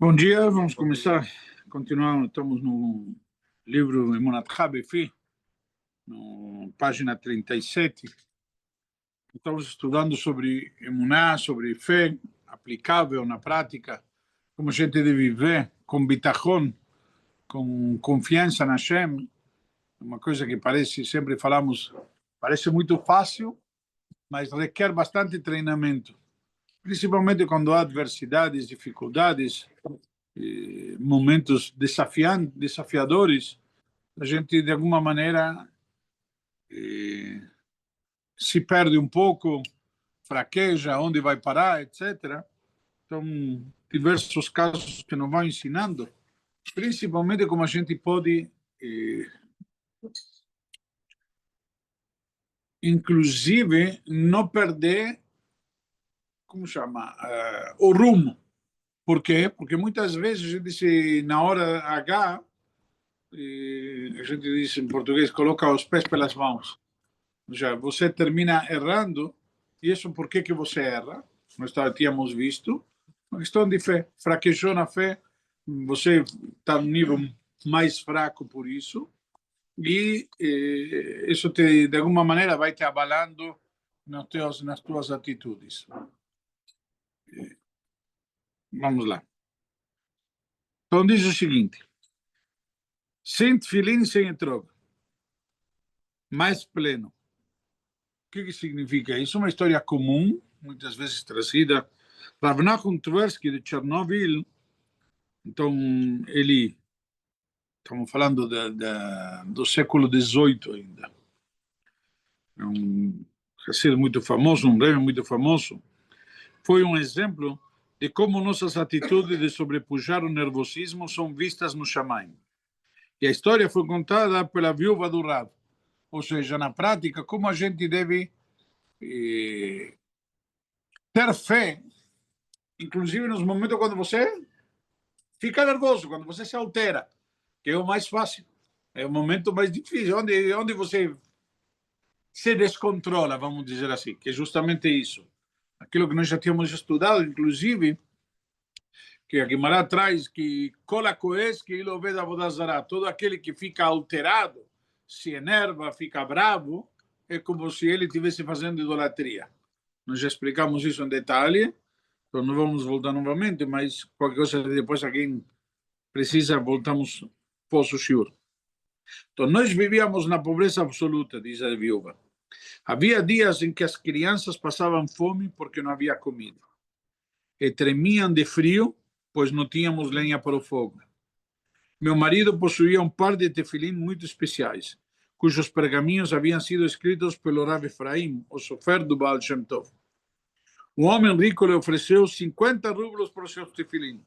Bom dia, vamos começar, continuar, estamos no livro Emunat Habefi, na página 37. Estamos estudando sobre Emuná, sobre fé aplicável na prática, como a gente deve viver com bitachon, com confiança na Hashem, uma coisa que parece, sempre falamos, parece muito fácil, mas requer bastante treinamento, principalmente quando há adversidades, dificuldades, momentos desafiadores, a gente de alguma maneira se perde um pouco, fraqueja, onde vai parar, etc. Então, diversos casos que nos vão ensinando, principalmente como a gente pode, inclusive, não perder, como chama, o rumo. Por quê? Porque muitas vezes a gente, na hora H, a gente diz em português, coloca os pés pelas mãos. Já você termina errando, e isso por que você erra? Nós tínhamos visto, uma questão de fé, fraquejou na fé, você está no nível mais fraco por isso, e isso te, de alguma maneira vai te abalando nas tuas atitudes. Vamos lá. Então diz o seguinte: sem tefilim, sem etrog, mais pleno. O que significa isso? Uma história comum, muitas vezes trazida. Rav Nachum Tversky, de Chernobyl, então ele, estamos falando do século XVIII ainda, é Hasid muito famoso, um rebbe muito famoso, foi um exemplo de como nossas atitudes de sobrepujar o nervosismo são vistas no Shamayim. E a história foi contada pela viúva do Rav, ou seja, na prática, como a gente deve ter fé, inclusive nos momentos quando você fica nervoso, quando você se altera, que é o mais fácil, é o momento mais difícil, onde você se descontrola, vamos dizer assim, que é justamente isso. Aquilo que nós já tínhamos estudado, inclusive, que a Guimarães traz, que cola coes que ele ouve da Vodazara, todo aquele que fica alterado, se enerva, fica bravo, é como se ele estivesse fazendo idolatria. Nós já explicamos isso em detalhe, então não vamos voltar novamente, mas qualquer coisa depois alguém precisa, voltamos posso shiur. Então, nós vivíamos na pobreza absoluta, diz a viúva. Havia dias em que as crianças passavam fome porque não havia comida. E tremiam de frio, pois não tínhamos lenha para o fogo. Meu marido possuía um par de tefilim muito especiais, cujos pergaminhos haviam sido escritos pelo Rav Efraim, o sofer do Baal Shem Tov. O homem rico lhe ofereceu 50 rublos por seus tefilim.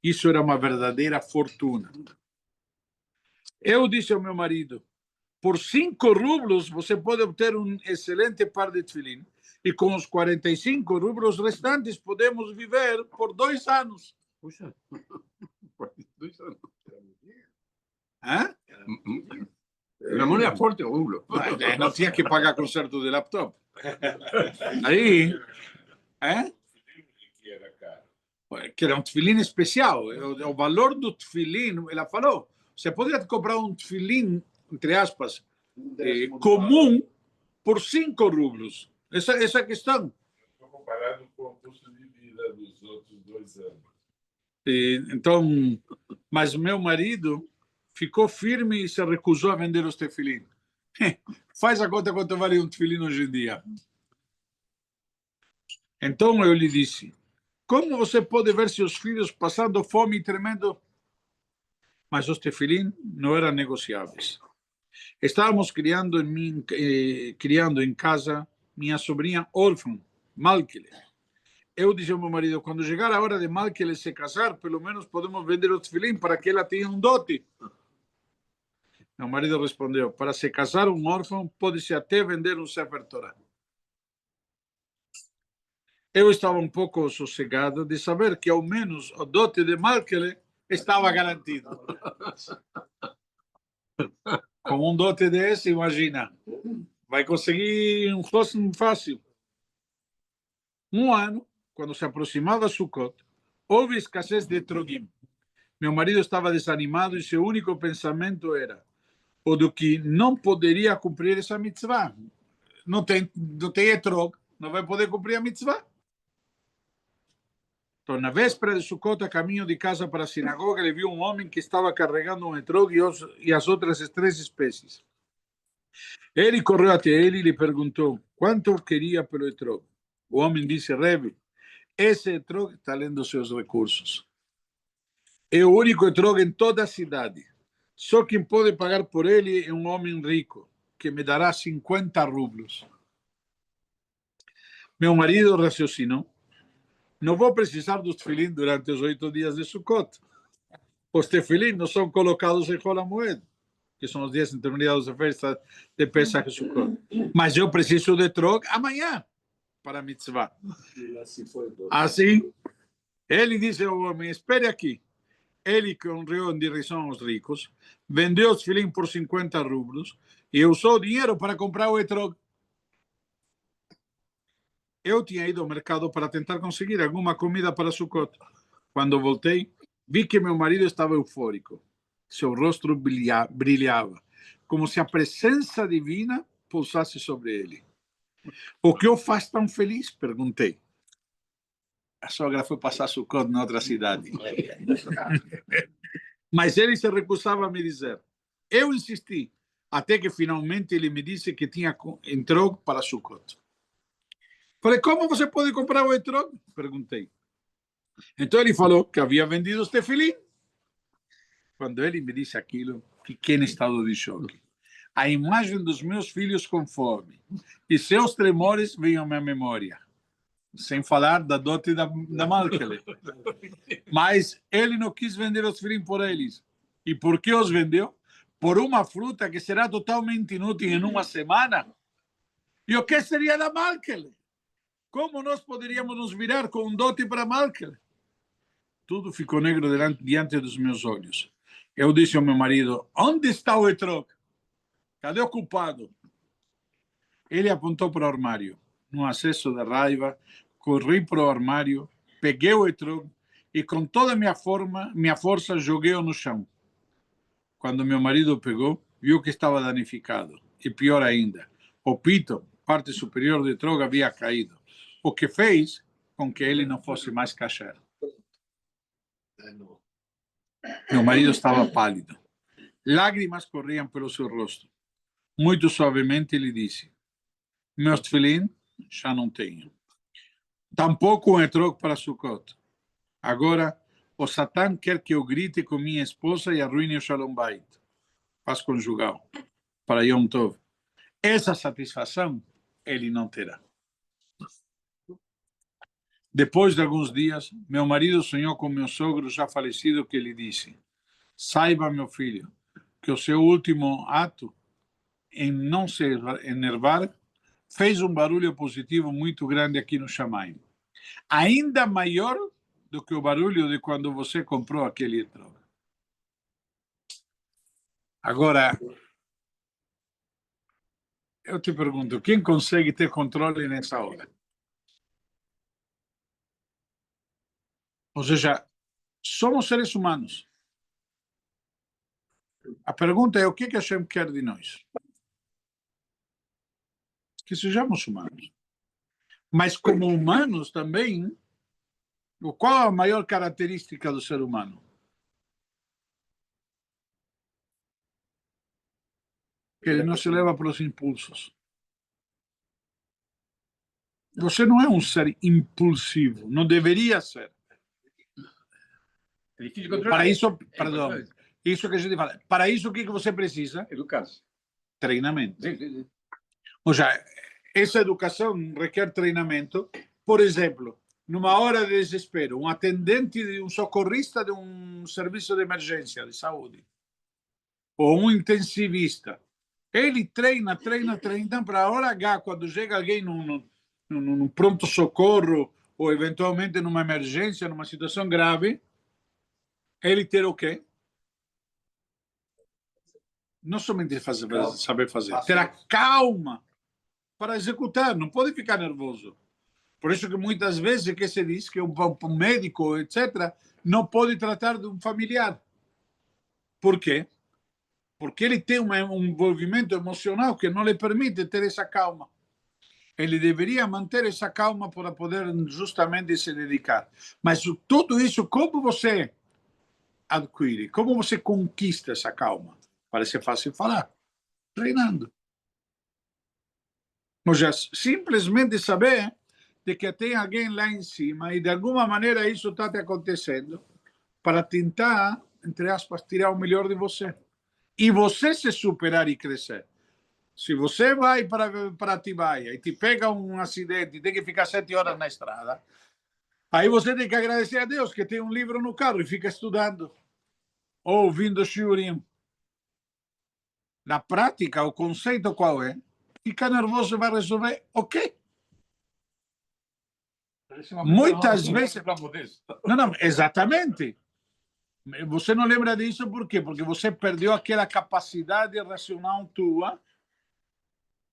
Isso era uma verdadeira fortuna. Eu disse ao meu marido: por 5 rublos você pode obter um excelente par de tefilim. E com os 45 rublos restantes podemos viver por 2 anos. Puxa, 2 anos. Hã? La moneda forte, rublo. Não tinha que pagar conserto de laptop. Aí, que era um tefilim especial. O valor do tefilim, ela falou, você poderia comprar um tefilim, entre aspas, comum por 5 rublos. Essa questão. Comparado com o custo de vida dos outros 2 anos. Então, mas meu marido ficou firme e se recusou a vender os tefilim. Faz a conta quanto vale um tefilim hoje em dia. Então eu lhe disse: como você pode ver seus filhos passando fome e tremendo? Mas os tefilim não eram negociáveis. Estávamos criando em casa minha sobrinha órfã, Malkele. Eu disse ao meu marido: quando chegar a hora de Malkele se casar, pelo menos podemos vender o tefilim para que ela tenha um dote. Meu marido respondeu: para se casar um órfão, pode-se até vender um Sefer Torah. Eu estava um pouco sossegado de saber que ao menos o dote de Malkele estava garantido. Com um dote desse, imagina, vai conseguir um próximo fácil. Um ano, quando se aproximava Sukkot, Houve escassez de etrogim. Meu marido estava desanimado e seu único pensamento era o do que não poderia cumprir essa mitzvah. Não tem etrog, não vai poder cumprir a mitzvah. Então, na véspera de Sukkot, a caminho de casa para a sinagoga, ele viu um homem que estava carregando um etrog e as outras 3 espécies. Ele correu até ele e lhe perguntou quanto queria pelo etrog. O homem disse: Rebbe, esse etrog está além dos seus recursos. É o único etrog em toda a cidade. Só quem pode pagar por ele é um homem rico, que me dará 50 rublos. Meu marido raciocinou: não vou precisar dos tefilim durante os 8 dias de Sukkot. Os tefilim não são colocados em Chol HaMoed, que são os dias intermediários da festa de Pesach e Sukkot. Mas eu preciso de etrog amanhã para a mitzvah. Assim, ele disse ao homem: espere aqui. Ele correu em direção aos ricos, vendeu os tefilim por 50 rublos e usou o dinheiro para comprar o etrog. Eu tinha ido ao mercado para tentar conseguir alguma comida para Sukkot. Quando voltei, vi que meu marido estava eufórico. Seu rosto brilhava, como se a presença divina pousasse sobre ele. O que o faz tão feliz? Perguntei. A sogra foi passar Sukkot na outra cidade. Mas ele se recusava a me dizer. Eu insisti, até que finalmente ele me disse que tinha etrog para Sukkot. Falei: como você pode comprar o etrog? Perguntei. Então ele falou que havia vendido os tefilim. Quando ele me disse aquilo, fiquei em estado de choque. A imagem dos meus filhos com fome e seus tremores veio à minha memória. Sem falar da dote da Malkele. Mas ele não quis vender os tefilim por eles. E por que os vendeu? Por uma fruta que será totalmente inútil em uma semana. E o que seria da Malkele? Como nós poderíamos nos virar com um dote para Malkele? Tudo ficou negro diante dos meus olhos. Eu disse ao meu marido: onde está o etrog? Cadê o culpado? Ele apontou para o armário. Num acesso de raiva, corri para o armário, peguei o etrog e com toda a minha força joguei-o no chão. Quando meu marido pegou, viu que estava danificado. E pior ainda, o pito, parte superior do etrog, havia caído, o que fez com que ele não fosse mais kasher. Meu marido estava pálido. Lágrimas corriam pelo seu rosto. Muito suavemente ele disse: meus tefilim já não tenho. Tampouco um etrog para Sukkot. Agora, o Satã quer que eu grite com minha esposa e arruine o Shalom Bait, paz conjugal, para Yom Tov. Essa satisfação ele não terá. Depois de alguns dias, meu marido sonhou com meu sogro já falecido, que lhe disse: saiba, meu filho, que o seu último ato em não se enervar fez um barulho positivo muito grande aqui no Shamayim. Ainda maior do que o barulho de quando você comprou aquele etrog. Agora, eu te pergunto, quem consegue ter controle nessa hora? Ou seja, somos seres humanos. A pergunta é: o que Hashem quer de nós? Que sejamos humanos. Mas como humanos também, qual a maior característica do ser humano? Que ele não se leva pelos impulsos. Você não é um ser impulsivo, não deveria ser. É difícil controlar. Para isso, perdão, isso que a gente fala. Para isso, o que você precisa? Educar-se. Treinamento. Sim. Ou seja, essa educação requer treinamento. Por exemplo, numa hora de desespero, um atendente, um socorrista de um serviço de emergência de saúde, ou um intensivista, ele treina para a hora H, quando chega alguém num pronto-socorro, ou eventualmente numa emergência, numa situação grave, ele ter o quê? Não somente saber fazer, ter a calma para executar, não pode ficar nervoso. Por isso que muitas vezes que se diz que um médico, etc., não pode tratar de um familiar. Por quê? Porque ele tem um envolvimento emocional que não lhe permite ter essa calma. Ele deveria manter essa calma para poder justamente se dedicar. Mas tudo isso, como você adquire? Como você conquista essa calma? Parece fácil falar. Treinando. Ou seja, simplesmente saber de que tem alguém lá em cima e de alguma maneira isso está te acontecendo para tentar, entre aspas, tirar o melhor de você. E você se superar e crescer. Se você vai para Atibaia e te pega um acidente e tem que ficar 7 horas na estrada, aí você tem que agradecer a Deus que tem um livro no carro e fica estudando, ou ouvindo shiurim. Na prática, o conceito qual é? Fica nervoso vai resolver o quê? Muitas vezes... Não, exatamente. Você não lembra disso por quê? Porque você perdeu aquela capacidade racional tua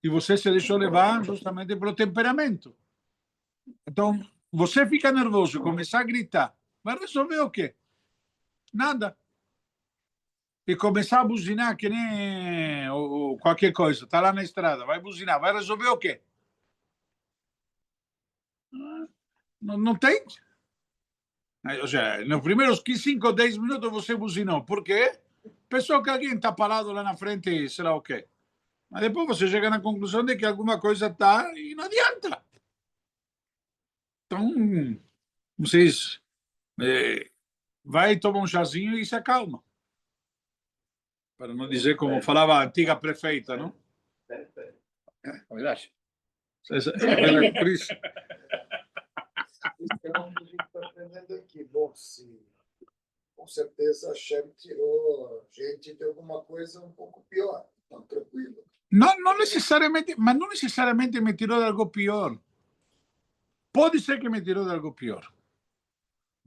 e você se deixou levar justamente pelo temperamento. Então, você fica nervoso, começar a gritar, vai resolver o quê? Nada. E começar a buzinar que nem qualquer coisa, está lá na estrada, vai buzinar, vai resolver o quê? Não tem. Ou seja, nos primeiros 5 ou 10 minutos você buzinou. Por quê? Pensou que alguém está parado lá na frente e sei lá o quê. Mas depois você chega na conclusão de que alguma coisa está e não adianta. Então, vocês vai tomar um chazinho e se acalma. Para não dizer como falava a antiga prefeita, não? Verdade. Por isso. Então, a gente está aprendendo aqui. Bom, se com certeza a Hashem tirou gente de alguma coisa um pouco pior. Então, tranquilo. Não necessariamente, mas não necessariamente me tirou de algo pior. Pode ser que me tirou de algo pior.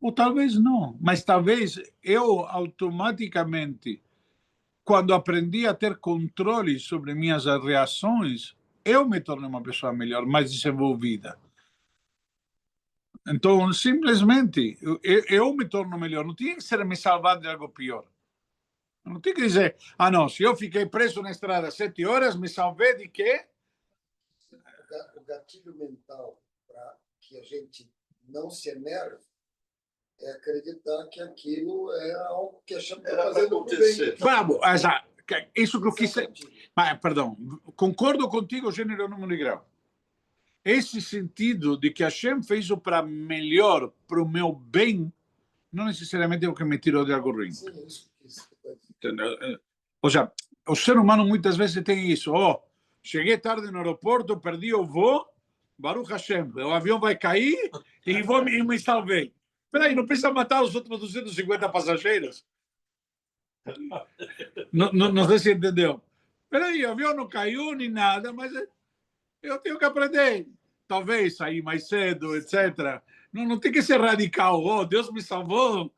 Ou talvez não. Mas talvez eu automaticamente, quando aprendi a ter controle sobre minhas reações, eu me tornei uma pessoa melhor, mais desenvolvida. Então, simplesmente, eu me torno melhor. Não tinha que ser me salvar de algo pior. Não tem que dizer, não, se eu fiquei preso na estrada 7 horas, me salvei de quê? O gatilho mental para que a gente não se enerve é acreditar que aquilo é algo que a gente está fazendo por bem. Bravo, isso que eu quis... Perdão, concordo contigo, gênero, número e grau. Esse sentido de que a Hashem fez o para melhor, para o meu bem, não necessariamente é o que me tirou de algo ruim. Sim, isso. Ou seja, o ser humano muitas vezes tem isso. Cheguei tarde no aeroporto, perdi o voo, Baruch Hashem, o avião vai cair e me salvei. Espera aí, não precisa matar os outros 250 passageiros? Não sei se entendeu. Espera aí, o avião não caiu nem nada, mas eu tenho que aprender. Talvez sair mais cedo, etc. Não tem que ser radical. Deus me salvou.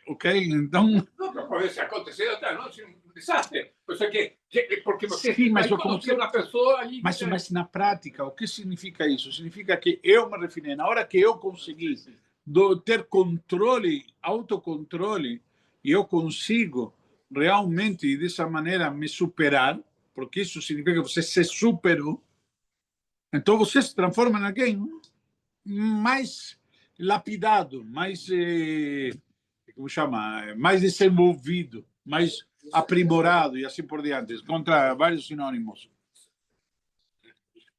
Ok? Então... Não, pode ser acontecer até não, um desastre. Porque você Sim, mas vai conhecer uma pessoa... E... Mas na prática, o que significa isso? Significa que eu me referi, na hora que eu consegui ter controle, autocontrole, e eu consigo realmente, dessa maneira, me superar, porque isso significa que você se superou, então você se transforma em alguém mais lapidado, mais, como chama, mais desenvolvido, mais aprimorado e assim por diante, contra vários sinônimos.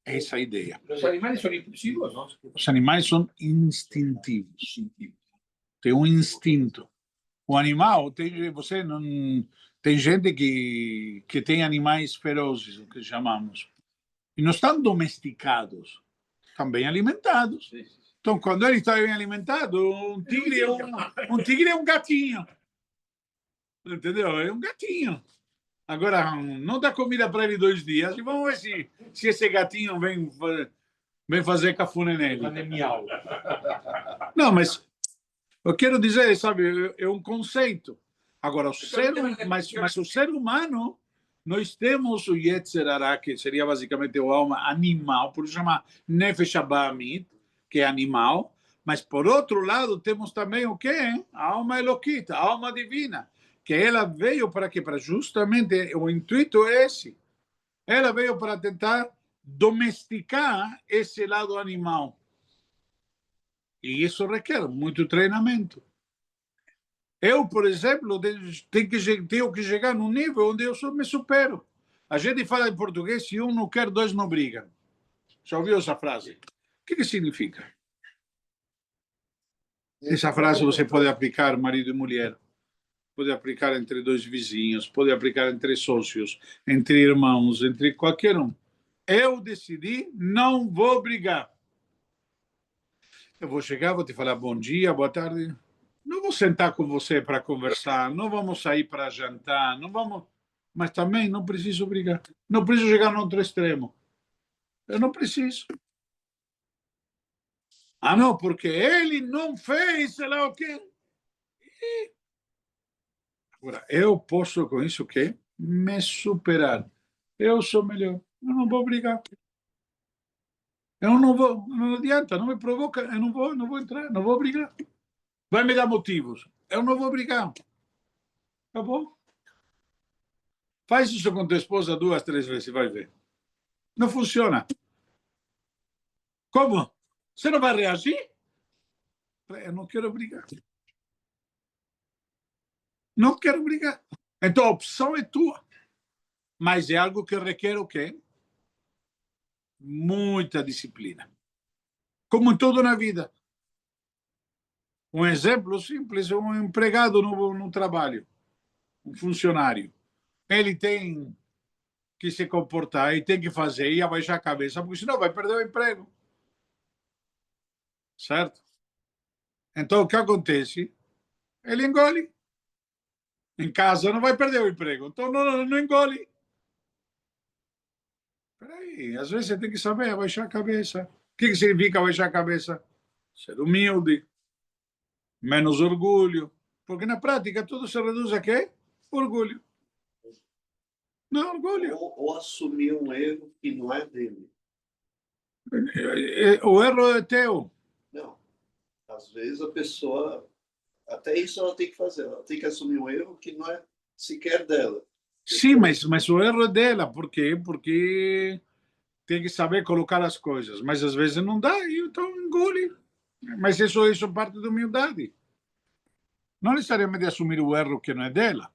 Essa é a ideia. Os animais são impulsivos, não? Os animais são instintivos. Tem um instinto. O animal, você não... Tem gente que tem animais ferozes, o que chamamos. E não estão domesticados, estão bem alimentados. Então, quando ele está bem alimentado, um tigre é um gatinho. Entendeu? É um gatinho. Agora, não dá comida para ele 2 dias e vamos ver se esse gatinho vem fazer cafuné nele. Não, mas eu quero dizer, sabe, é um conceito. Agora, mas o ser humano nós temos o Yetzer Hara, que seria basicamente o alma animal, por isso chama Nefesh Abamit, que é animal, mas por outro lado temos também o quê? A alma Eloquita, a alma divina, que ela veio para quê? Para justamente, o intuito é esse. Ela veio para tentar domesticar esse lado animal. E isso requer muito treinamento. Eu, por exemplo, tenho que chegar num nível onde eu me supero. A gente fala em português, se um não quer, dois não brigam. Já ouviu essa frase? O que significa? Essa frase você pode aplicar marido e mulher, pode aplicar entre dois vizinhos, pode aplicar entre sócios, entre irmãos, entre qualquer um. Eu decidi, não vou brigar. Eu vou chegar, vou te falar bom dia, boa tarde. Não vou sentar com você para conversar, não vamos sair para jantar, não vamos... Mas também não preciso brigar. Não preciso chegar no outro extremo. Eu não preciso. Ah, não, porque ele não fez, sei lá o quê. Agora, eu posso com isso o quê? Me superar. Eu sou melhor. Eu não vou brigar. Eu não vou, não adianta, não me provoca, eu não vou entrar, não vou brigar. Vai me dar motivos. Eu não vou brigar. Tá bom? Faz isso com tua esposa 2, 3 vezes, vai ver. Não funciona. Como? Você não vai reagir? Eu não quero brigar. Não quero brigar. Então a opção é tua. Mas é algo que requer o quê? Muita disciplina. Como em tudo na vida. Um exemplo simples, um empregado no trabalho, um funcionário. Ele tem que se comportar e tem que fazer e abaixar a cabeça, porque senão vai perder o emprego. Certo? Então, o que acontece? Ele engole. Em casa não vai perder o emprego. Então, não engole. Peraí, às vezes você tem que saber abaixar a cabeça. O que significa abaixar a cabeça? Ser humilde, menos orgulho. Porque na prática tudo se reduz a quê? Orgulho. Não, orgulho. Ou assumir um erro que não é dele. O erro é teu. Não. Às vezes a pessoa, até isso ela tem que fazer. Ela tem que assumir um erro que não é sequer dela. Sim, mas o erro é dela. Por quê? Porque tem que saber colocar as coisas. Mas às vezes não dá, e então engole. Mas isso é parte da humildade. Não necessariamente assumir o erro que não é dela.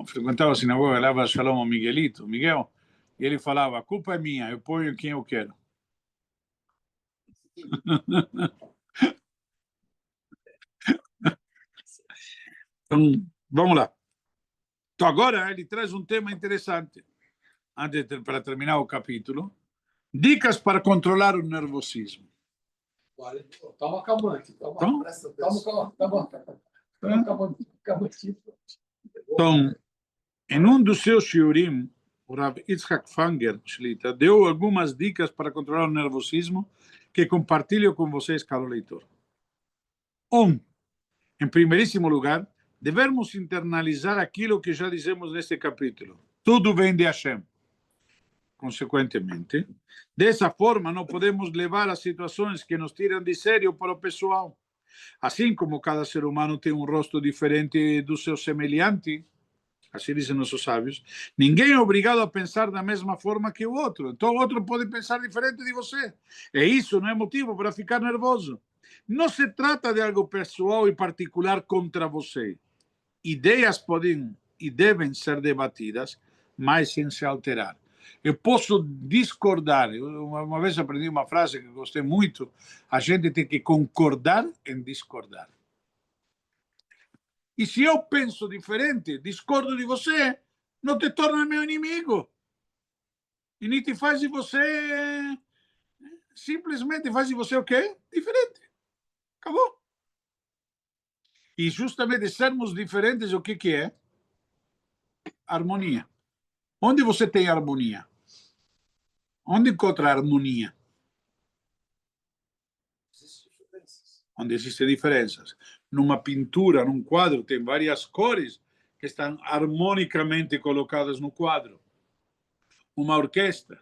Frequentava a sinagoga, leva Shalom ao Miguelito, Miguel, e ele falava, a culpa é minha, eu ponho quem eu quero. Então, vamos lá. Então, agora ele traz um tema interessante, para terminar o capítulo. Dicas para controlar o nervosismo. Estamos acabando aqui. Então, em um dos seus shiurim, o Rav Yitzhak Fanger Shlita deu algumas dicas para controlar o nervosismo que compartilho com vocês, caro leitor. Em primeiríssimo lugar, devemos internalizar aquilo que já dizemos neste capítulo. Tudo vem de Hashem. Consequentemente, dessa forma, não podemos levar as situações que nos tiram de sério para o pessoal. Assim como cada ser humano tem um rosto diferente do seu semelhante, assim dizem nossos sábios, ninguém é obrigado a pensar da mesma forma que o outro. Então o outro pode pensar diferente de você. E isso não é motivo para ficar nervoso. Não se trata de algo pessoal e particular contra você. Ideias podem e devem ser debatidas, mas sem se alterar. Eu posso discordar. Uma vez aprendi uma frase que gostei muito. A gente tem que concordar em discordar. E se eu penso diferente, discordo de você, não te torna meu inimigo. E nem te faz de você... Simplesmente faz de você o quê? Diferente. Acabou. E justamente sermos diferentes, o que é? Harmonia. Onde você tem harmonia? Onde encontra harmonia? Onde existem diferenças. Numa pintura, num quadro, tem várias cores que estão harmonicamente colocadas no quadro. Uma orquestra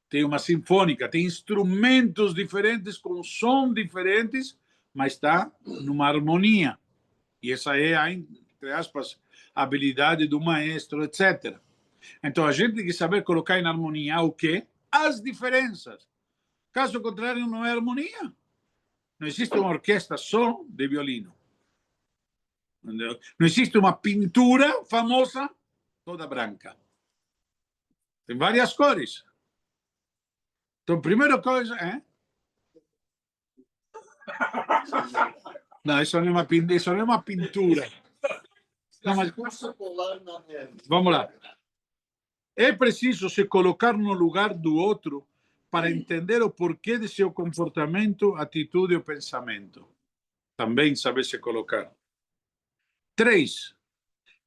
tem uma sinfônica, tem instrumentos diferentes, com som diferentes, mas está numa harmonia. E essa é a, entre aspas, habilidade do maestro, etc. Então, a gente tem que saber colocar em harmonia o quê? As diferenças. Caso contrário, não é harmonia. Não existe uma orquestra só de violino. Não existe uma pintura famosa toda branca. Tem várias cores. Então, primeira coisa, Não, isso não é uma pintura. Não, mas... Vamos lá. É preciso se colocar no lugar do outro para entender o porquê de seu comportamento, atitude ou pensamento. Também saber se colocar. 3.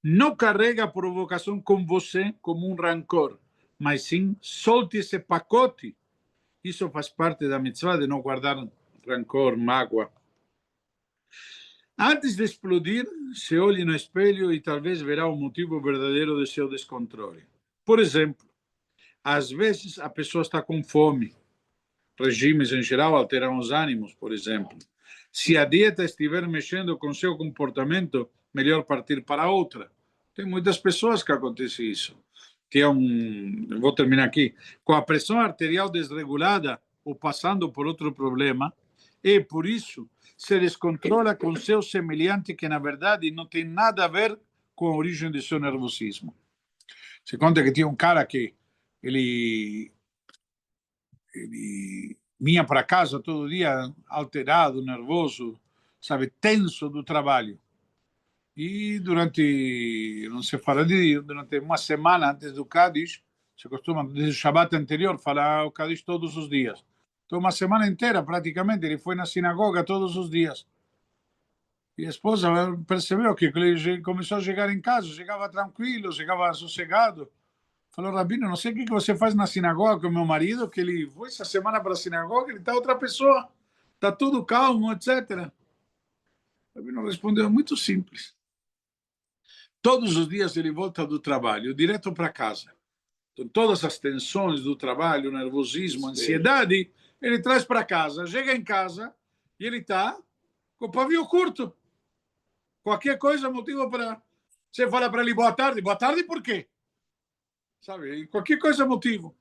Não carrega a provocação com você como um rancor, mas sim solte esse pacote. Isso faz parte da mitzvah de não guardar rancor, mágoa. Antes de explodir, se olhe no espelho e talvez verá o motivo verdadeiro de seu descontrole. Por exemplo, às vezes a pessoa está com fome. Regimes em geral alteram os ânimos, por exemplo. Se a dieta estiver mexendo com seu comportamento, melhor partir para outra. Tem muitas pessoas que acontece isso. Vou terminar aqui. Com a pressão arterial desregulada ou passando por outro problema, e por isso se descontrola com seu semelhante que, na verdade, não tem nada a ver com a origem de seu nervosismo. Se conta que tinha um cara que ele vinha para casa todo dia alterado, nervoso, sabe, tenso do trabalho. E durante uma semana antes do Kaddish, se costuma, desde o Shabbat anterior, falar o Kaddish todos os dias. Então, uma semana inteira, praticamente, ele foi na sinagoga todos os dias. E a esposa percebeu que ele começou a chegar em casa, chegava tranquilo, chegava sossegado. Falou, Rabino, não sei o que você faz na sinagoga com meu marido, que ele foi essa semana para a sinagoga, ele está outra pessoa, está tudo calmo, etc. O Rabino respondeu, muito simples. Todos os dias ele volta do trabalho, direto para casa. Então, todas as tensões do trabalho, nervosismo, ansiedade, ele traz para casa. Chega em casa e ele está com o pavio curto. Qualquer coisa, motivo para... Você fala para ele, boa tarde por quê? Sabe, qualquer coisa, motivo.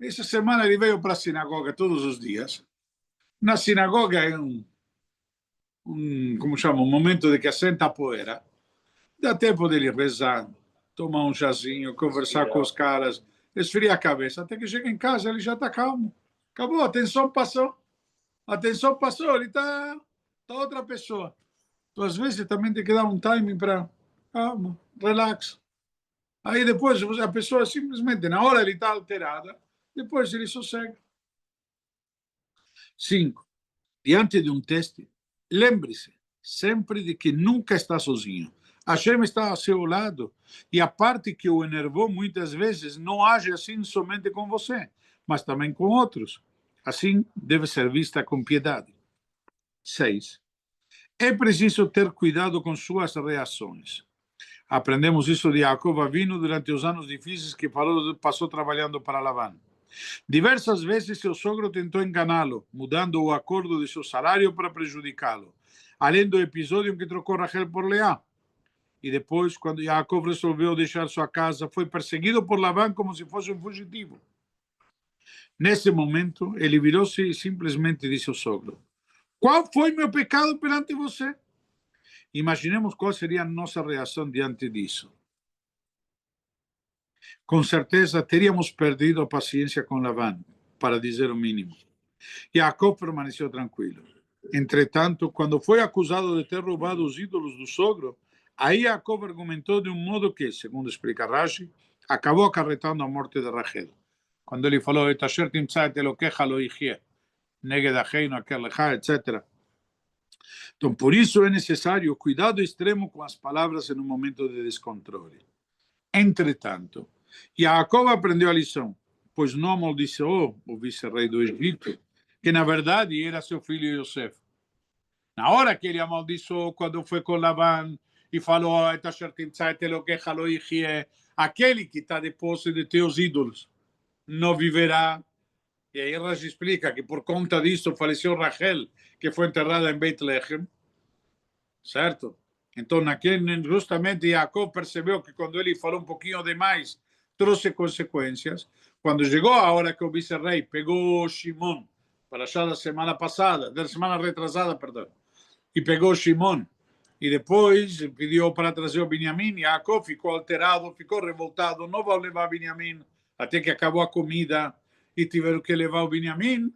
Essa semana ele veio para a sinagoga todos os dias. Na sinagoga é como chama, um momento de que assenta a poeira. Dá tempo dele rezar, tomar um chazinho, conversar com os caras, esfriar a cabeça. Até que chega em casa, ele já está calmo. Acabou, a tensão passou. Ele está outra pessoa. Então, às vezes, também tem que dar um timing para calma, relax. Aí depois a pessoa simplesmente, na hora ele está alterada, depois ele sossega. 5. Diante de um teste, lembre-se sempre de que nunca está sozinho. Hashem está ao seu lado e a parte que o enervou muitas vezes não age assim somente com você, mas também com outros. Assim, deve ser vista com piedade. 6. É preciso ter cuidado com suas reações. Aprendemos isso de Yaakov Avinu durante os anos difíceis que passou trabalhando para Lavan. Diversas vezes seu sogro tentou enganá-lo, mudando o acordo de seu salário para prejudicá-lo, além do episódio em que trocou Rachel por Leá. E depois, quando Yaakov resolveu deixar sua casa, foi perseguido por Lavan como se fosse um fugitivo. Nesse momento, ele virou-se e simplesmente disse ao sogro, qual foi meu pecado perante você? Imaginemos qual seria a nossa reação diante disso. Com certeza, teríamos perdido a paciência com Lavan, para dizer o mínimo. Yaakov permaneceu tranquilo. Entretanto, quando foi acusado de ter roubado os ídolos do sogro, aí Yaakov argumentou de um modo que, segundo explica Rashi, acabou acarretando a morte de Rachel. Quando ele falou, etc. Então, por isso é necessário cuidado extremo com as palavras em um momento de descontrole. Entretanto, Yaakov aprendeu a lição, pois não amaldiçoou o vice-rei do Egito, que na verdade era seu filho Yosef. Na hora que ele amaldiçoou, quando foi com Lavan e falou, aquele que está de posse de teus ídolos não viverá. E aí Rashi explica que por conta disso faleceu Rachel, que foi enterrada em Beit-Lehem, certo? Então, justamente Jacob percebeu que quando ele falou um pouquinho demais, trouxe consequências. Quando chegou a hora que o vice-rei pegou Shimon, para achar da semana passada, da semana retrasada, perdão, e pegou Shimon, e depois pediu para trazer o Benjamim, Jacob ficou alterado, ficou revoltado, não vai levar Benjamim, até que acabou a comida e tiveram que levar o Benjamim.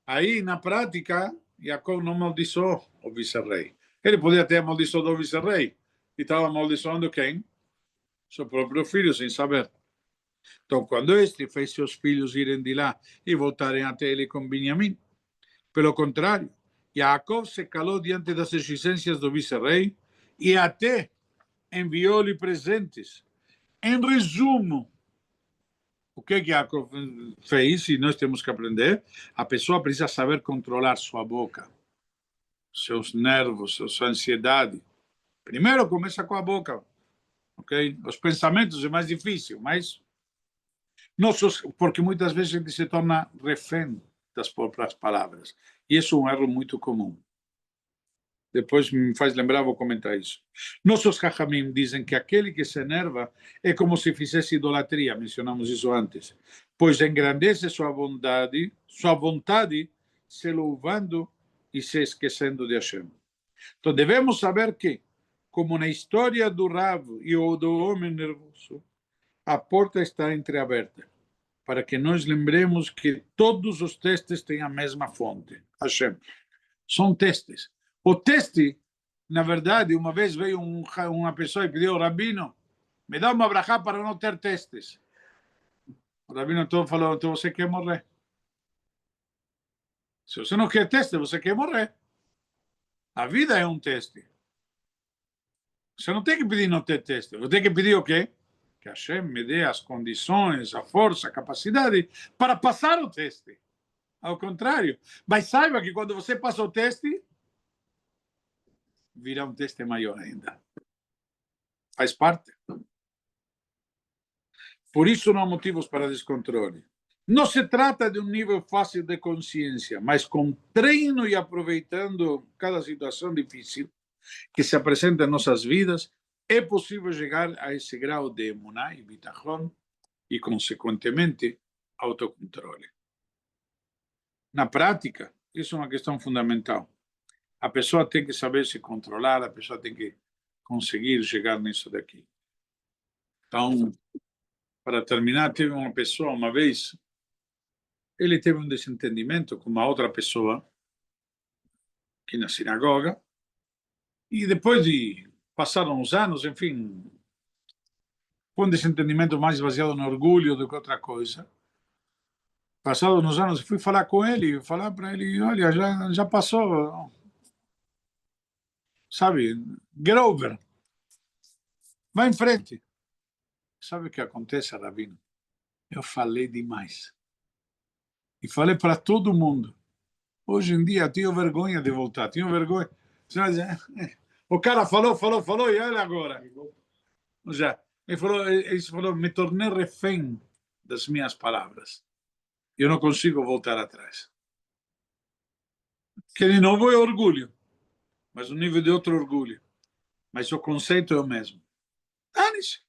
Aí, na prática, Jacob não amaldiçoou o vice-rei. Ele podia ter amaldiçoado o vice-rei, e estava amaldiçoando quem? Seu próprio filho, sem saber. Então, quando este fez seus filhos irem de lá e voltarem até ele com Benjamim, pelo contrário, Jacob se calou diante das exigências do vice-rei e até enviou-lhe presentes. Em resumo, o que Jacob fez, e nós temos que aprender, a pessoa precisa saber controlar sua boca, seus nervos, sua ansiedade. Primeiro começa com a boca, ok? Os pensamentos é mais difícil, mas porque muitas vezes a gente se torna refém das próprias palavras. E isso é um erro muito comum. Depois me faz lembrar, vou comentar isso. Nossos Chachamim dizem que aquele que se enerva é como se fizesse idolatria, mencionamos isso antes, pois engrandece sua vontade, se louvando e se esquecendo de Hashem. Então devemos saber que, como na história do Rav e do homem nervoso, a porta está entreaberta, para que nós lembremos que todos os testes têm a mesma fonte, Hashem. São testes. O teste, na verdade, uma vez veio uma pessoa e pediu, Rabino, me dá uma brachá para não ter testes. O Rabino então falou, então você quer morrer. Se você não quer teste, você quer morrer. A vida é um teste. Você não tem que pedir não ter teste. Você tem que pedir o quê? Que Hashem me dê as condições, a força, a capacidade para passar o teste. Ao contrário. Mas saiba que quando você passa o teste, virá um teste maior ainda. Faz parte. Por isso não há motivos para descontrole. Não se trata de um nível fácil de consciência, mas com treino e aproveitando cada situação difícil que se apresenta em nossas vidas, é possível chegar a esse grau de emuná e bitachon e, consequentemente, autocontrole. Na prática, isso é uma questão fundamental. A pessoa tem que saber se controlar, a pessoa tem que conseguir chegar nisso daqui. Então, para terminar, teve uma pessoa, uma vez, ele teve um desentendimento com uma outra pessoa aqui na sinagoga, e depois de passaram uns anos, enfim, foi um desentendimento mais baseado no orgulho do que outra coisa. Passados uns anos, fui falar com ele, falar para ele, olha, já passou, sabe, get over, vai em frente. Sabe o que acontece, Rabino? Eu falei demais. E falei para todo mundo. Hoje em dia, tenho vergonha de voltar, tenho vergonha. O cara falou, e olha agora. Já, ele falou, me tornei refém das minhas palavras. Eu não consigo voltar atrás. Que de novo é orgulho, mas um nível de outro orgulho. Mas o conceito é o mesmo. Dane-se.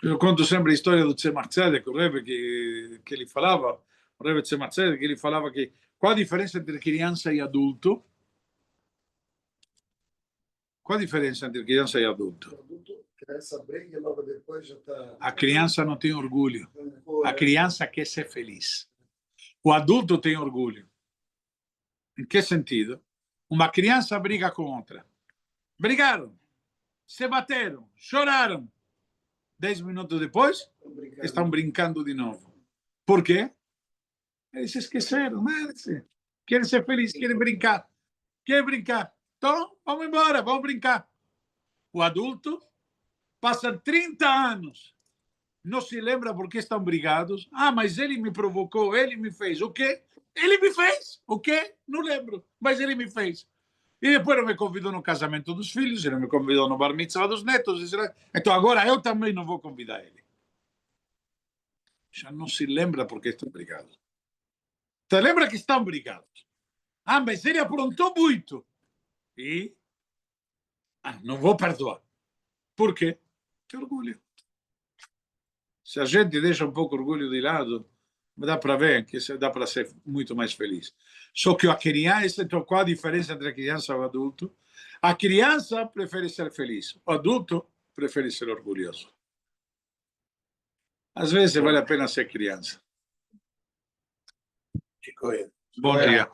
Eu conto sempre a história do Tzemach Tzedek, o Rebbe que ele falava, o Rebbe Tzemach Tzedek, que ele falava que qual a diferença entre criança e adulto? Qual a diferença entre criança e adulto? O adulto criança briga e logo depois já está... A criança não tem orgulho. A criança quer ser feliz. O adulto tem orgulho. Em que sentido? Uma criança briga com outra. Brigaram, se bateram, choraram. 10 minutos depois, estão brincando de novo. Por quê? Eles se esqueceram. Querem ser felizes, querem brincar. Então, vamos embora, vamos brincar. O adulto passa 30 anos, não se lembra por que estão brigados. Ah, mas ele me provocou, ele me fez. O quê? Ele me fez. O quê? Não lembro, mas ele me fez. E depois não me convidou no casamento dos filhos, e não me convidou no bar mitzvah dos netos. Então agora eu também não vou convidar ele. Já não se lembra porque estão brigados. Você lembra que estão brigados? Ah, mas ele aprontou muito. E não vou perdoar. Por quê? Que orgulho. Se a gente deixa um pouco o orgulho de lado, dá para ver que dá para ser muito mais feliz. Só que a criança, então qual a diferença entre a criança e o adulto? A criança prefere ser feliz. O adulto prefere ser orgulhoso. Às vezes vale a pena ser criança. Bom dia.